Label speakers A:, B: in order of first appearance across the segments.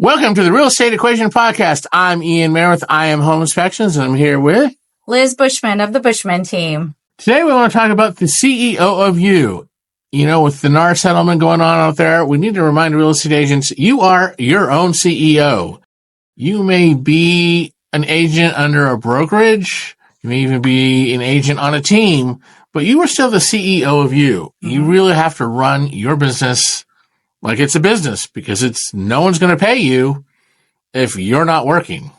A: Welcome to the Real Estate Equation Podcast. I'm Ian Merritt. I am Home Inspections, and I'm here with
B: Liz Bushman of the Bushman team.
A: Today we want to talk about the CEO of you. You know, with the NAR settlement going on out there, we need to remind real estate agents, you are your own CEO. You may be an agent under a brokerage. You may even be an agent on a team, but you are still the CEO of you. You really have to run your business like it's a business, because no one's going to pay you if you're not working.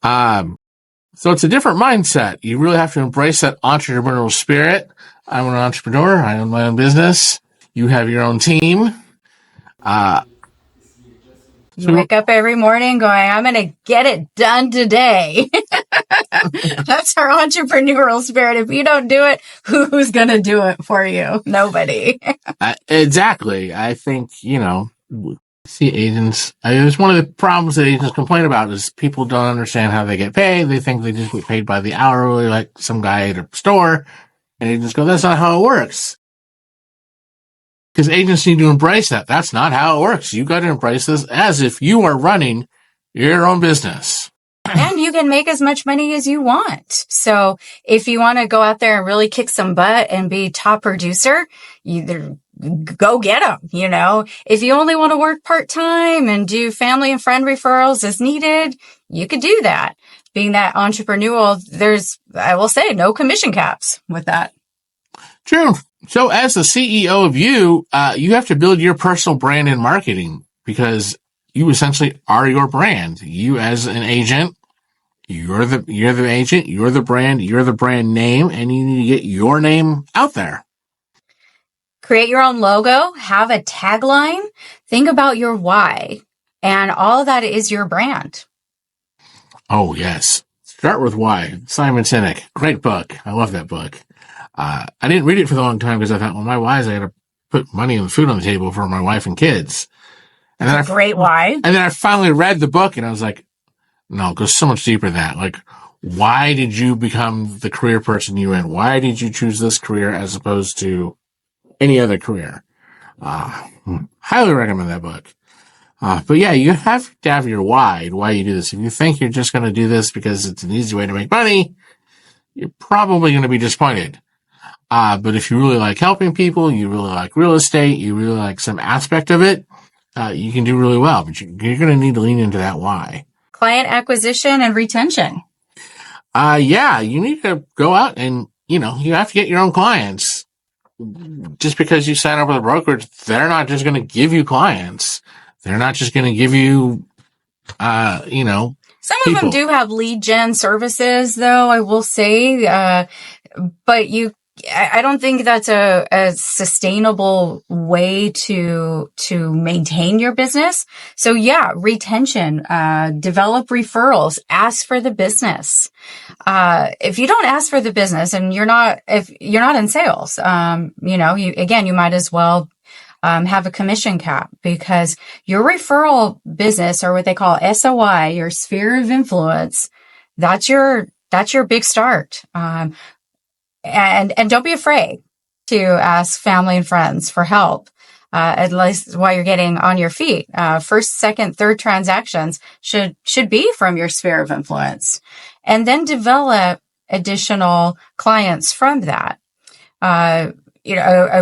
A: So it's a different mindset. You really have to embrace that entrepreneurial spirit. I'm an entrepreneur. I own my own business. You have your own team.
B: You wake up every morning going, I'm going to get it done today. That's our entrepreneurial spirit. If you don't do it, who's going to do it for you? Nobody.
A: Exactly. I think, see agents. It's one of the problems that agents complain about is people don't understand how they get paid. They think they just get paid by the hour, like some guy at a store. And agents go, that's not how it works. Because agents need to embrace that. That's not how it works. You got to embrace this as if you are running your own business.
B: And you can make as much money as you want. So if you want to go out there and really kick some butt and be top producer, either go get them. If you only want to work part-time and do family and friend referrals as needed, you could do that. Being that entrepreneurial, there's, I will say, no commission caps with that.
A: True. So as the CEO of you, you have to build your personal brand in marketing, because you essentially are your brand. You as an agent, you're the agent, you're the brand name, and you need to get your name out there.
B: Create your own logo, have a tagline, think about your why, and all of that is your brand.
A: Oh, yes. Start with Why. Simon Sinek. Great book. I love that book. I didn't read it for a long time because I thought, well, my why is I got to put money and food on the table for my wife and kids. And then
B: Great why.
A: And then I finally read the book and I was like, no, it goes so much deeper than that. Like, why did you become the career person you're in? Why did you choose this career as opposed to any other career? Highly recommend that book. But yeah, you have to have your why you do this. If you think you're just going to do this because it's an easy way to make money, you're probably going to be disappointed. But if you really like helping people, you really like real estate, you really like some aspect of it, you can do really well. But you're going to need to lean into that why.
B: Client acquisition and retention.
A: Yeah, you need to go out and, you have to get your own clients. Just because you sign up with a brokerage, they're not just going to give you clients. They're not just going to give you,
B: Some of them do have lead gen services, though, I will say. But I don't think that's a sustainable way to maintain your business. So yeah, retention, develop referrals, ask for the business. If you don't ask for the business and if you're not in sales, you might as well have a commission cap, because your referral business, or what they call SOI, your sphere of influence, that's your big start. And don't be afraid to ask family and friends for help, at least while you're getting on your feet. First, second, third transactions should be from your sphere of influence, and then develop additional clients from that. A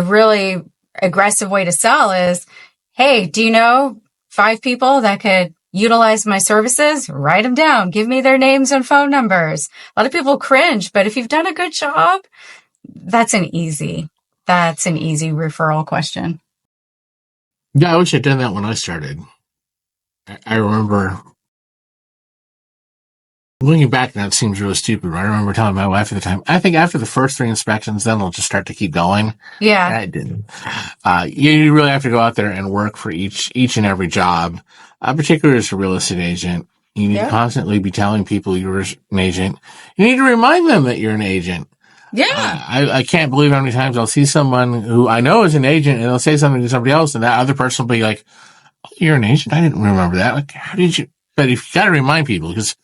B: really aggressive way to sell is, hey, do you know 5 people that could utilize my services? Write them down. Give me their names and phone numbers. A lot of people cringe, but if you've done a good job, that's an easy referral question.
A: Yeah, I wish I'd done that when I started. I remember looking back now, it seems really stupid, but I remember telling my wife at the time, I think after the first 3 inspections, then it'll just start to keep going.
B: Yeah.
A: And I didn't. You really have to go out there and work for each and every job, particularly as a real estate agent. You need to constantly be telling people you're an agent. You need to remind them that you're an agent.
B: Yeah.
A: I can't believe how many times I'll see someone who I know is an agent and they'll say something to somebody else and that other person will be like, oh, you're an agent? I didn't remember that. Like, how did you? But you got to remind people, because,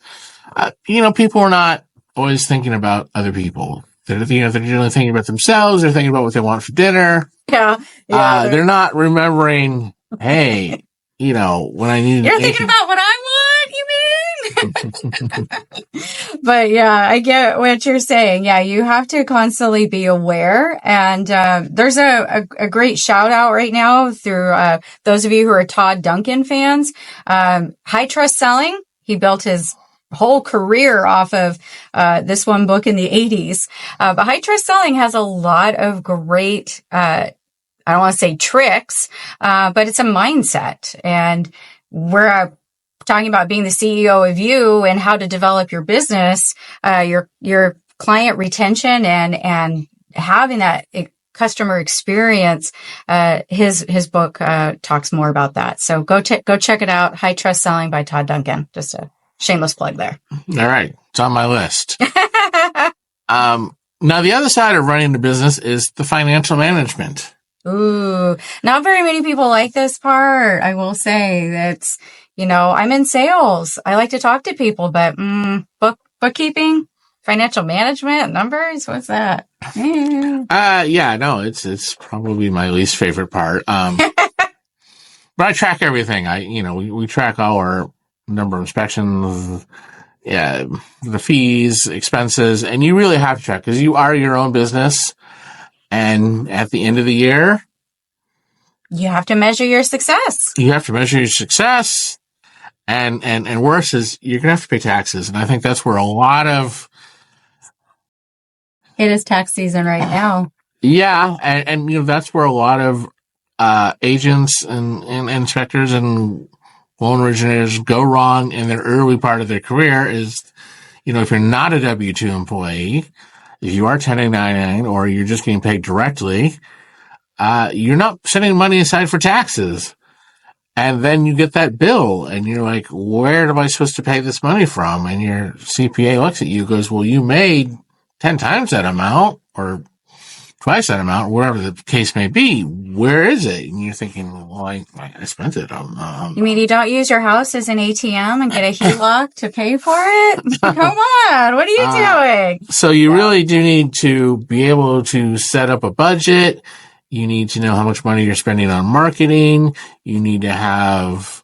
A: people are not always thinking about other people. They're generally thinking about themselves. They're thinking about what they want for dinner.
B: Yeah.
A: They're not remembering, hey, when I need
B: You're thinking about what I want, you mean? But yeah, I get what you're saying. Yeah, you have to constantly be aware. And there's a great shout out right now through those of you who are Todd Duncan fans. High Trust Selling. He built his whole career off of this one book in the 80s. But High Trust Selling has a lot of great, I don't want to say tricks, but it's a mindset. And we're talking about being the CEO of you and how to develop your business, your client retention and having that customer experience. His book talks more about that. So go check it out. High Trust Selling by Todd Duncan. Just a shameless plug there.
A: All right. It's on my list. Now, the other side of running the business is the financial management.
B: Ooh, not very many people like this part. I will say that's, I'm in sales. I like to talk to people, but bookkeeping, financial management, numbers, what's that?
A: Yeah, no, it's probably my least favorite part. But I track everything. We track all our number of inspections, the fees, expenses, and you really have to track because you are your own business. And at the end of the year,
B: you have to measure your success.
A: And worse is you're going to have to pay taxes. And I think that's where a lot of...
B: It is tax season right now.
A: Yeah. And that's where a lot of agents and inspectors and loan originators go wrong in their early part of their career is, if you're not a W-2 employee, if you are 1099 or you're just getting paid directly, you're not setting money aside for taxes. And then you get that bill and you're like, where am I supposed to pay this money from? And your CPA looks at you and goes, well, you made 10 times that amount or twice that amount, or whatever the case may be. Where is it? And you're thinking, well, I spent it.
B: You mean you don't use your house as an ATM and get a HELOC to pay for it? Come on. What are you doing?
A: So you really do need to be able to set up a budget. You need to know how much money you're spending on marketing. You need to have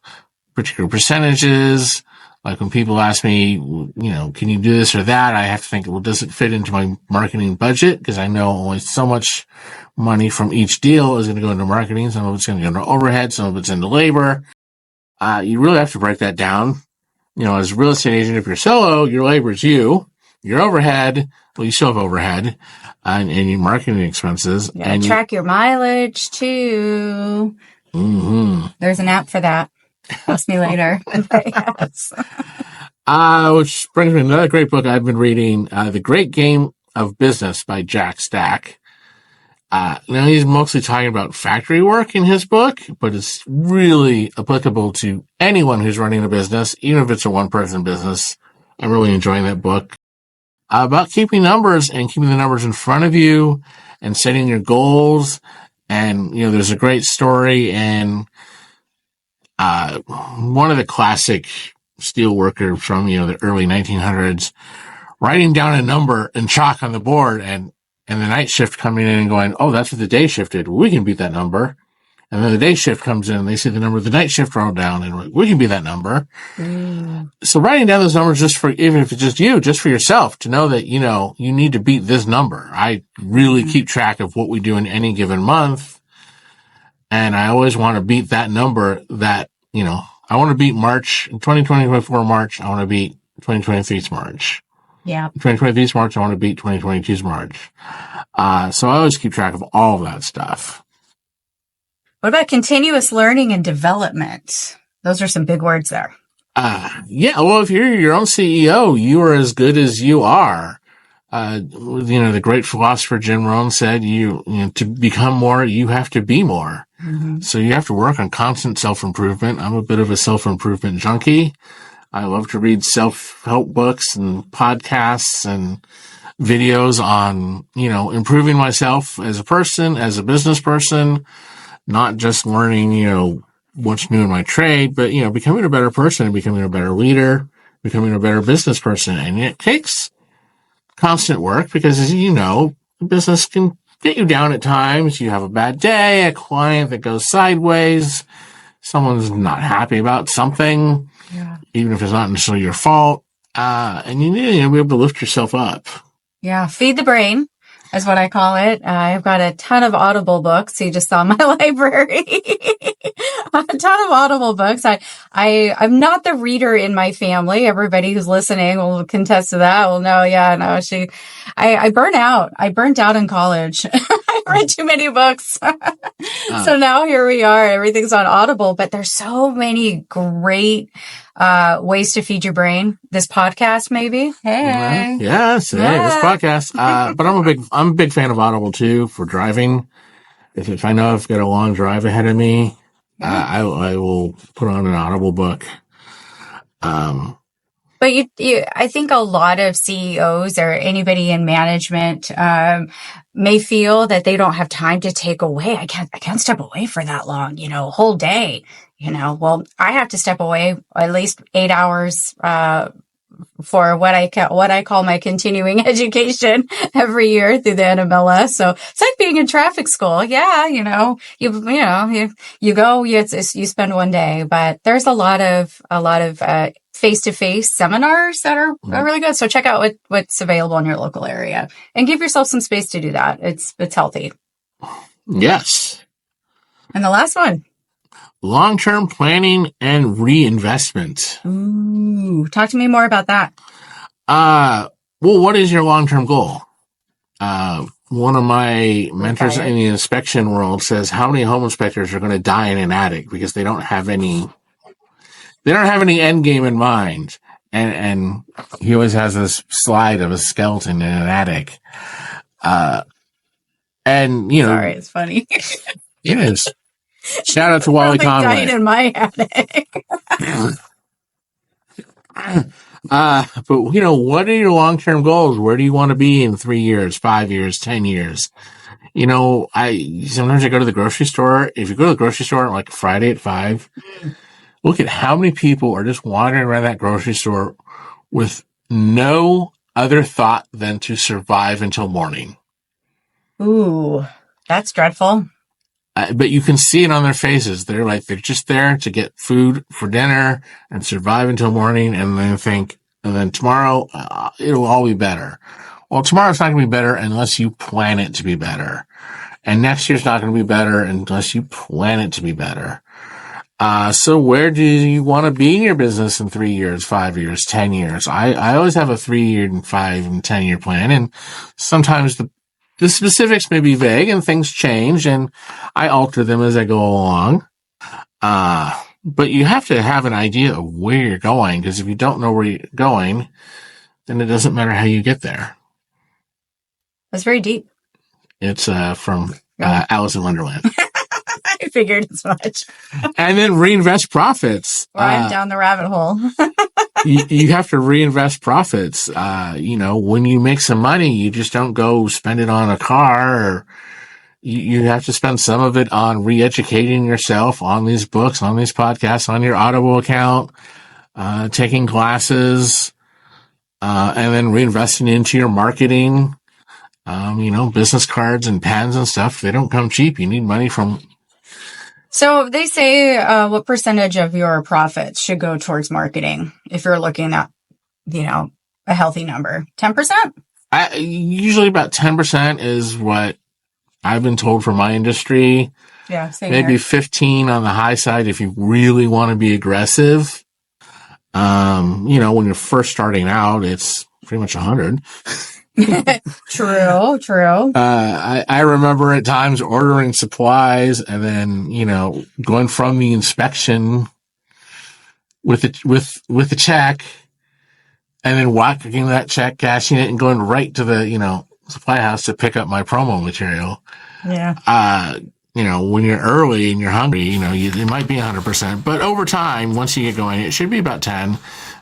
A: particular percentages. Like when people ask me, can you do this or that? I have to think, well, does it fit into my marketing budget? Because I know only so much money from each deal is going to go into marketing. Some of it's going to go into overhead. Some of it's into labor. You really have to break that down. As a real estate agent, if you're solo, your labor is you. Your overhead, well, you still have overhead and your marketing expenses.
B: And track your mileage too.
A: Mm-hmm.
B: There's an app for that. Ask me later. Yes.
A: Which brings me to another great book I've been reading, The Great Game of Business by Jack Stack. Now he's mostly talking about factory work in his book, but it's really applicable to anyone who's running a business, even if it's a one-person business. I'm really enjoying that book. About keeping numbers and keeping the numbers in front of you and setting your goals. And, there's a great story in one of the classic steel workers from, the early 1900s, writing down a number in chalk on the board and the night shift coming in and going, oh, that's what the day shift did. Well, we can beat that number. And then the day shift comes in and they see the number of the night shift wrote down and we can beat that number. So writing down those numbers even if it's just you, just for yourself to know that, you need to beat this number. I really keep track of what we do in any given month. And I always want to beat that number that, I want to beat March, 2024 March. I want to beat 2023's March.
B: Yeah.
A: 2023's March. I want to beat 2022's March. So I always keep track of all of that stuff.
B: What about continuous learning and development? Those are some big words there.
A: Yeah. Well, if you're your own CEO, you are as good as you are. The great philosopher Jim Rohn said, to become more, you have to be more. Mm-hmm. So you have to work on constant self-improvement. I'm a bit of a self-improvement junkie. I love to read self-help books and podcasts and videos on, improving myself as a person, as a business person, not just learning, what's new in my trade, but, becoming a better person, becoming a better leader, becoming a better business person. And it takes constant work because, as you know, business can get you down at times. You have a bad day, a client that goes sideways, someone's not happy about something, even if it's not necessarily your fault, and you need to be able to lift yourself up.
B: Yeah, feed the brain is what I call it. I've got a ton of Audible books. You just saw my library. A ton of Audible books. I'm not the reader in my family. Everybody who's listening will contest to that. Well, no, yeah, no, I burn out. I burnt out in college. I read too many books. So now here we are. Everything's on Audible, but there's so many great ways to feed your brain. This podcast, maybe. Hey,
A: yes, hey, this podcast. But I'm a big fan of Audible too for driving. If I know I've got a long drive ahead of me, I will put on an Audible book.
B: But I think a lot of CEOs or anybody in management may feel that they don't have time to take away. I can't step away for that long, whole day. Well, I have to step away at least 8 hours for what I call my continuing education every year through the NMLS. So it's like being in traffic school. Yeah, you go, you spend one day, but there's a lot of face-to-face seminars that are really good. So check out what's available in your local area and give yourself some space to do that. It's healthy.
A: Yes.
B: And the last one.
A: Long-term planning and reinvestment.
B: Ooh, talk to me more about that.
A: Well, what is your long-term goal? One of my mentors in the inspection world says, how many home inspectors are going to die in an attic because they don't have any end game in mind. And he always has this slide of a skeleton in an attic. Sorry, it's funny. It is. Shout out to Wally Conway.
B: Died in my attic.
A: But what are your long-term goals? Where do you want to be in 3 years, 5 years, 10 years? Sometimes I go to the grocery store. If you go to the grocery store like Friday at 5, look at how many people are just wandering around that grocery store with no other thought than to survive until morning.
B: Ooh, that's dreadful.
A: But you can see it on their faces. They're just there to get food for dinner and survive until morning, and then tomorrow it'll all be better. Well, tomorrow's not going to be better unless you plan it to be better, and next year's not going to be better unless you plan it to be better. So where do you want to be in your business in 3 years, 5 years, 10 years? I always have a 3 year and 5 and 10 year plan, and sometimes the specifics may be vague and things change, and I alter them as I go along. But you have to have an idea of where you're going, because if you don't know where you're going, then it doesn't matter how you get there.
B: That's very deep.
A: It's from Alice in Wonderland.
B: I figured as much.
A: And then reinvest profits.
B: Right down the rabbit hole.
A: You have to reinvest profits. When you make some money, you just don't go spend it on a car. Or you have to spend some of it on re-educating yourself on these books, on these podcasts, on your Audible account, taking classes, and then reinvesting into your marketing. Business cards and pens and stuff, they don't come cheap. You need money from.
B: So they say what percentage of your profits should go towards marketing if you're looking at, a healthy number? 10%?
A: Usually about 10% is what I've been told for my industry.
B: Yeah, same
A: maybe
B: here.
A: 15 on the high side if you really want to be aggressive. When you're first starting out, it's pretty much 100.
B: True.
A: I remember at times ordering supplies and then, going from the inspection with the check and then whacking that check, cashing it and going right to the, supply house to pick up my promo material.
B: Yeah.
A: When you're early and you're hungry, it might be 100%, but over time, once you get going, it should be about 10.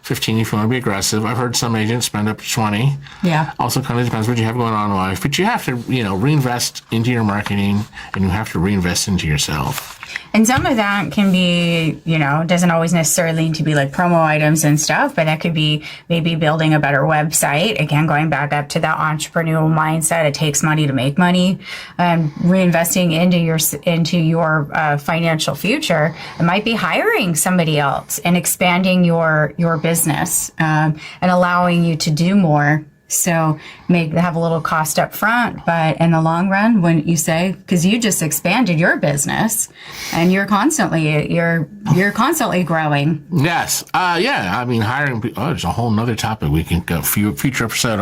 A: 15 if you want to be aggressive. I've heard some agents spend up to 20.
B: Yeah.
A: Also kind of depends what you have going on in life, but you have to, reinvest into your marketing, and you have to reinvest into yourself.
B: And some of that can be, doesn't always necessarily need to be like promo items and stuff, but that could be maybe building a better website. Again, going back up to that entrepreneurial mindset, it takes money to make money. Reinvesting into your financial future. It might be hiring somebody else and expanding your business and allowing you to do more. So have a little cost up front, but in the long run, when you say, because you just expanded your business and you're constantly growing.
A: Yes. Hiring people, there's a whole nother topic we can go future episode.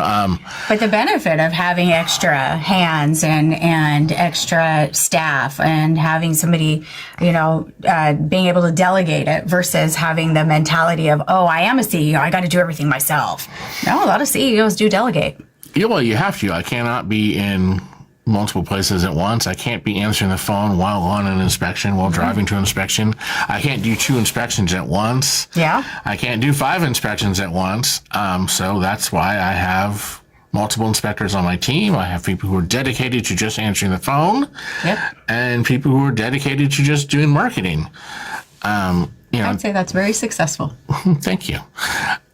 B: But the benefit of having extra hands and extra staff and having somebody, being able to delegate it versus having the mentality of, oh, I am a CEO, I got to do everything myself. No, a lot of CEOs do delegate.
A: Yeah, well, you have to. I cannot be in multiple places at once. I can't be answering the phone while on an inspection, while driving to an inspection. I can't do 2 inspections at once.
B: Yeah.
A: I can't do 5 inspections at once. So that's why I have multiple inspectors on my team. I have people who are dedicated to just answering the phone.
B: Yep.
A: And people who are dedicated to just doing marketing.
B: I'd say that's very successful.
A: Thank you.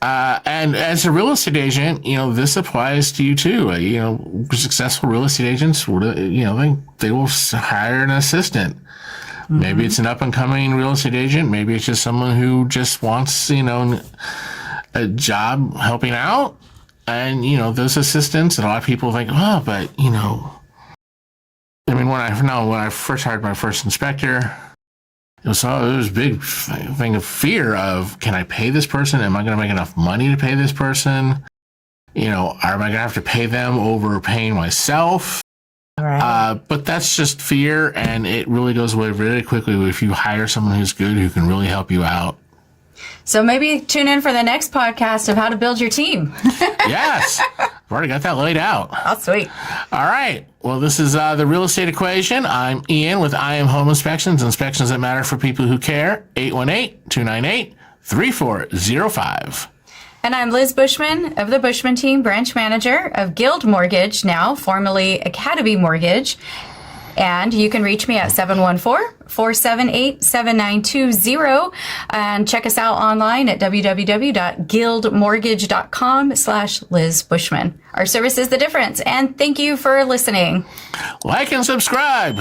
A: And as a real estate agent, this applies to you too. Successful real estate agents, they will hire an assistant. Mm-hmm. Maybe it's an up and coming real estate agent. Maybe it's just someone who just wants, a job helping out. And, those assistants, and a lot of people think, but, when I first hired my first inspector, it was a big thing of fear of, can I pay this person? Am I going to make enough money to pay this person? Am I going to have to pay them over paying myself?
B: Right.
A: But that's just fear, and it really goes away really quickly if you hire someone who's good, who can really help you out.
B: So maybe tune in for the next podcast of how to build your team.
A: Yes. I've already got that laid out.
B: Oh, sweet.
A: All right. Well, this is the Real Estate Equation. I'm Ian with I Am Home Inspections that matter for people who care. 818-298-3405.
B: And I'm Liz Bushman of the Bushman Team, branch manager of Guild Mortgage, now formerly Academy Mortgage. And you can reach me at 714-478-7920 and check us out online at www.guildmortgage.com/Liz Bushman. Our service is the difference. And thank you for listening.
A: Like and subscribe.